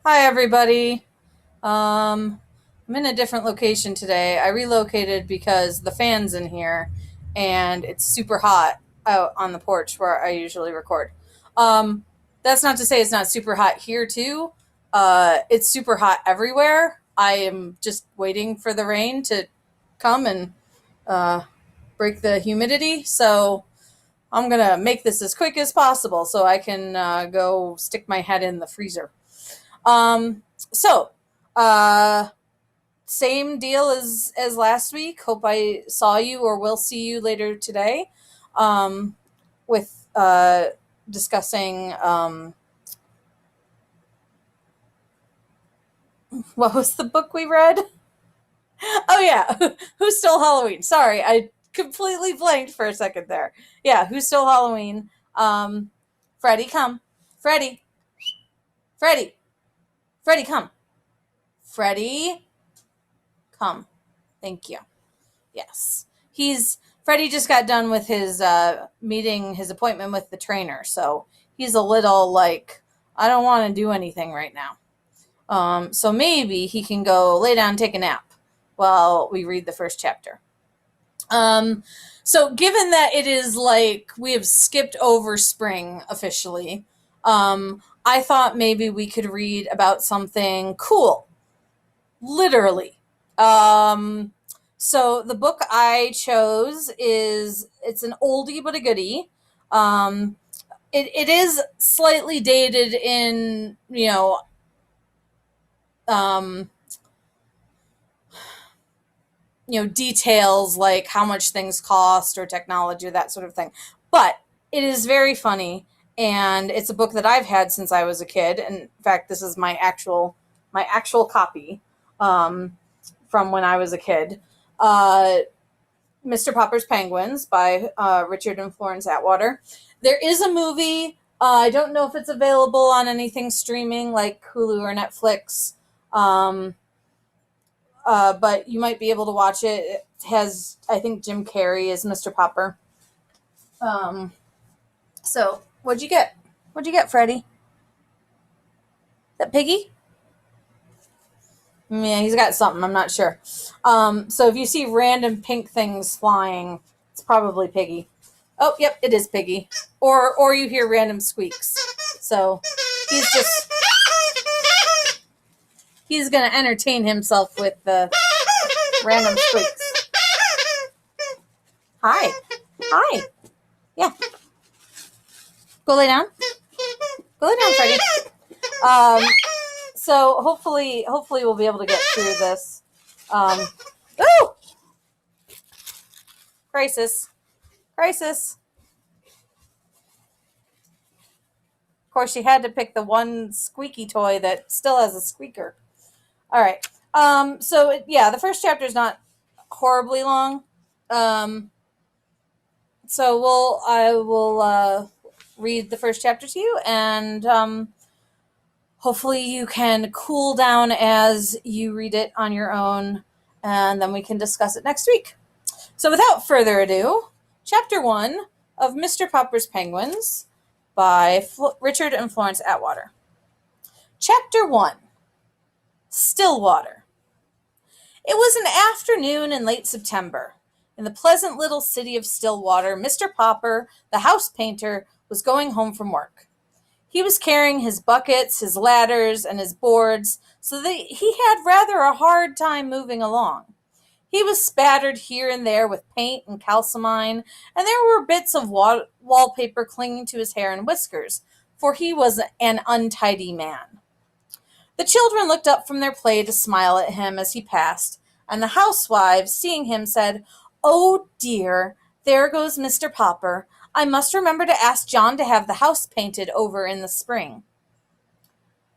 Hi, everybody. I'm in a different location today. I relocated because the fan's in here and it's super hot out on the porch where I usually record. Um, that's not to say it's not super hot here, too. It's super hot everywhere. I am just waiting for the rain to come and uh, break the humidity. So I'm going to make this as quick as possible so I can go stick my head in the freezer. Um, so, uh, Same deal as last week. Hope I saw you or will see you later today. Um, with discussing what was the book we read? Oh yeah, Who Stole Halloween? Sorry, I completely blanked for a second there. Yeah, Who Stole Halloween? Freddie, come. Freddie, Freddie, Freddie, come. Freddie, come. Thank you. Yes. He's Freddie just got done with his his appointment with the trainer, so he's a little like, I don't want to do anything right now. So maybe he can go lay down and take a nap while we read the first chapter. Um, so given that it is like we have skipped over spring officially, I thought maybe we could read about something cool, literally. Um, so the book I chose it's an oldie but a goodie. Um, it is slightly dated in um, details like how much things cost or technology or that sort of thing, but it is very funny, and it's a book that I've had since I was a kid. And in fact, this is my actual copy from when I was a kid. Uh, Mr. Popper's Penguins by Richard and Florence Atwater. There is a movie. I don't know if it's available on anything streaming like Hulu or Netflix, um, but you might be able to watch it. It has, I think, Jim Carrey as Mr. Popper. Um, so, what'd you get? What'd you get, Freddie? Is that Piggy? Yeah, he's got something. I'm not sure. So if you see random pink things flying, it's probably Piggy. Oh, yep, it is Piggy. Or you hear random squeaks. So he's just he's gonna entertain himself with the random squeaks. Hi. Hi. Yeah. Go lay down. Go lay down, Freddie. Um so hopefully we'll be able to get through this. Oh, crisis. Crisis. Of course, she had to pick the one squeaky toy that still has a squeaker. All right. Yeah, the first chapter is not horribly long. Um, I will read the first chapter to you, and hopefully you can cool down as you read it on your own, and then we can discuss it next week. So, without further ado, chapter one of Mr. Popper's Penguins by Richard and Florence Atwater. Chapter 1, Stillwater. It was an afternoon in late September. In the pleasant little city of Stillwater, Mr. Popper, the house painter, was going home from work. He was carrying his buckets, his ladders, and his boards, so that he had rather a hard time moving along. He was spattered here and there with paint and calcimine, and there were bits of wallpaper clinging to his hair and whiskers, for he was an untidy man. The children looked up from their play to smile at him as he passed, and the housewives, seeing him, said, "Oh dear, there goes Mr. Popper. I must remember to ask John to have the house painted over in the spring."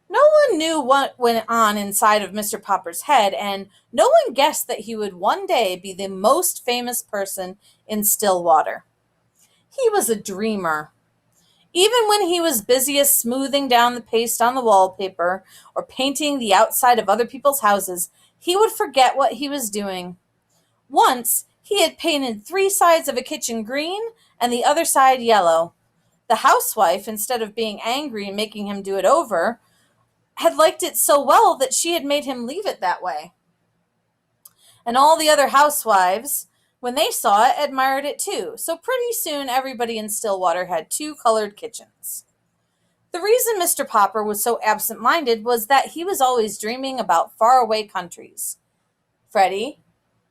No one knew what went on inside of Mr. Popper's head, and no one guessed that he would one day be the most famous person in Stillwater. He was a dreamer. Even when he was busiest smoothing down the paste on the wallpaper or painting the outside of other people's houses, he would forget what he was doing. Once, he had painted 3 sides of a kitchen green and the other side yellow. The housewife, instead of being angry and making him do it over, had liked it so well that she had made him leave it that way. And all the other housewives, when they saw it, admired it too. So pretty soon everybody in Stillwater had two colored kitchens. The reason Mr. Popper was so absent-minded was that he was always dreaming about faraway countries. Freddie,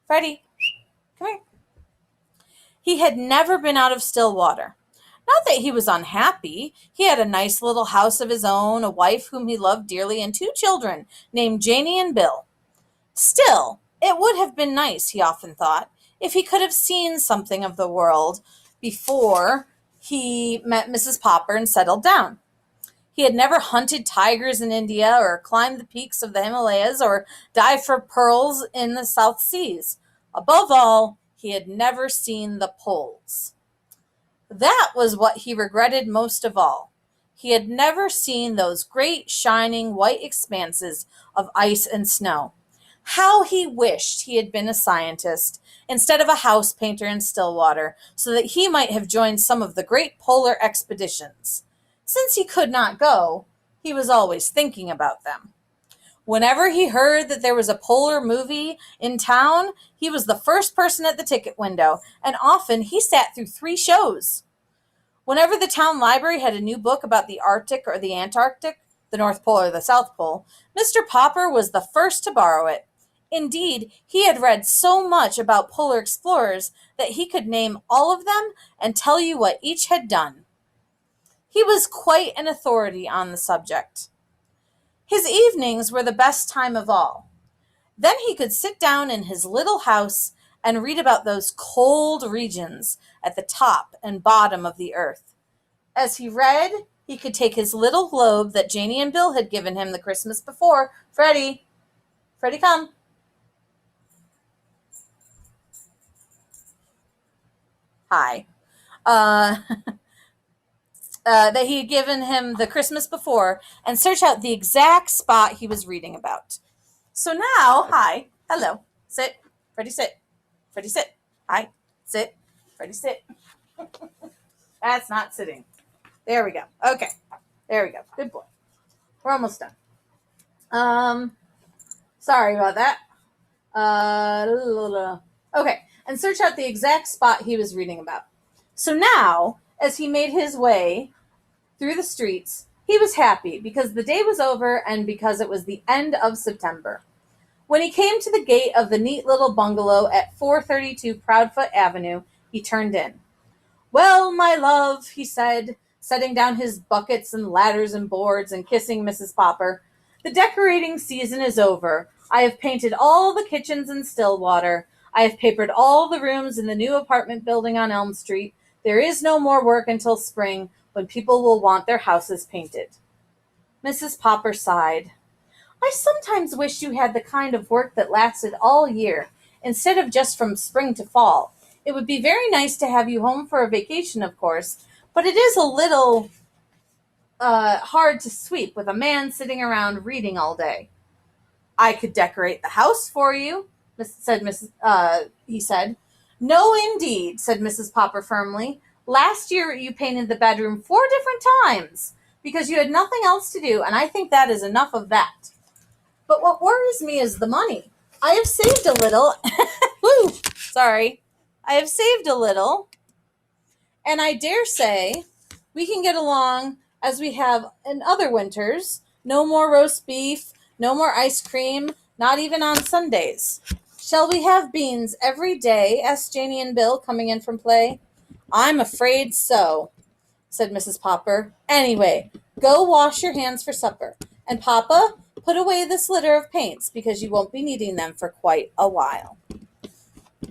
come here. He had never been out of Stillwater. Not that he was unhappy. He had a nice little house of his own, a wife whom he loved dearly, and two children named Janie and Bill. Still, it would have been nice, he often thought, if he could have seen something of the world before he met Mrs. Popper and settled down. He had never hunted tigers in India or climbed the peaks of the Himalayas or dived for pearls in the South Seas. Above all, he had never seen the poles. That was what he regretted most of all. He had never seen those great shining white expanses of ice and snow. How he wished he had been a scientist instead of a house painter in Stillwater, so that he might have joined some of the great polar expeditions. Since he could not go, he was always thinking about them. Whenever he heard that there was a polar movie in town, he was the first person at the ticket window, and often he sat through 3 shows. Whenever the town library had a new book about the Arctic or the Antarctic, the North Pole or the South Pole, Mr. Popper was the first to borrow it. Indeed, he had read so much about polar explorers that he could name all of them and tell you what each had done. He was quite an authority on the subject. His evenings were the best time of all. Then he could sit down in his little house and read about those cold regions at the top and bottom of the earth. As he read, he could take his little globe that Janie and Bill had given him the Christmas before. Freddie, come. Hi. That he had given him the Christmas before and search out the exact spot he was reading about. So now, hi, hello, sit, Freddie, sit, Freddie, sit, hi, sit, Freddie, sit. That's not sitting. There we go. Okay, there we go. Good boy. We're almost done. Sorry about that. Okay, and search out the exact spot he was reading about. So now, as he made his way through the streets, he was happy because the day was over and because it was the end of September. When he came to the gate of the neat little bungalow at 432 Proudfoot Avenue, he turned in. "Well, my love," he said, setting down his buckets and ladders and boards and kissing Mrs. Popper, "the decorating season is over. I have painted all the kitchens in Stillwater. I have papered all the rooms in the new apartment building on Elm Street. There is no more work until spring, when people will want their houses painted." Mrs. Popper sighed. "I sometimes wish you had the kind of work that lasted all year, instead of just from spring to fall. It would be very nice to have you home for a vacation, of course, but it is a little hard to sweep with a man sitting around reading all day." "I could decorate the house for you," he said. "No, indeed," said Mrs. Popper firmly. "Last year you painted the bedroom 4 different times because you had nothing else to do, and I think that is enough of that. But what worries me is the money. I have saved a little." Woo, sorry. "I have saved a little, and I dare say we can get along as we have in other winters. No more roast beef, no more ice cream, not even on Sundays." "Shall we have beans every day?" asked Janie and Bill, coming in from play. "I'm afraid so," said Mrs. Popper. "Anyway, go wash your hands for supper. And Papa, put away this litter of paints because you won't be needing them for quite a while."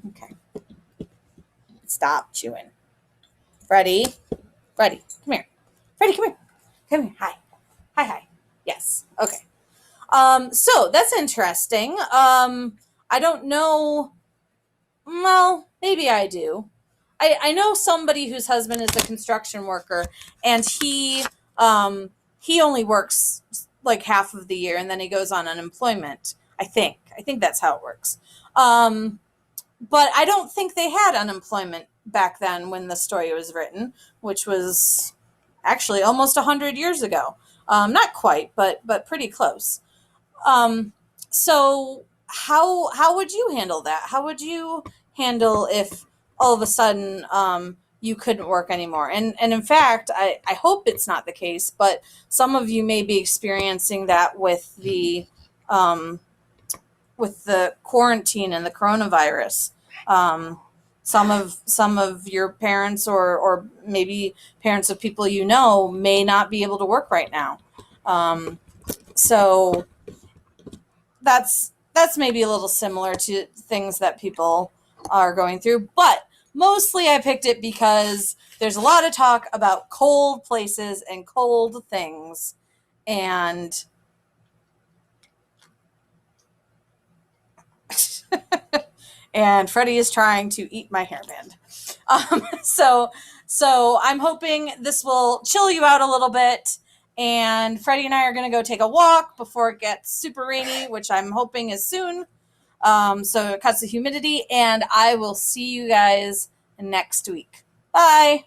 Okay. Stop chewing. Freddie, come here. Freddie, come here. Come here. Hi. Hi. Yes. Okay. So that's interesting. I don't know. Well, maybe I do. I know somebody whose husband is a construction worker, and he only works like half of the year, and then he goes on unemployment. I think that's how it works. But I don't think they had unemployment back then when the story was written, which was actually almost 100 years ago. Not quite, but pretty close. Um, so how would you handle that? How would you handle if all of a sudden you couldn't work anymore? And in fact, I hope it's not the case, but some of you may be experiencing that um, with the quarantine and the coronavirus. Um, some of your parents or maybe parents of people you know may not be able to work right now. So that's maybe a little similar to things that people are going through, but mostly I picked it because there's a lot of talk about cold places and cold things, and and Freddie is trying to eat my hairband. So I'm hoping this will chill you out a little bit. And Freddie and I are going to go take a walk before it gets super rainy, which I'm hoping is soon. So it cuts the humidity, and I will see you guys next week. Bye.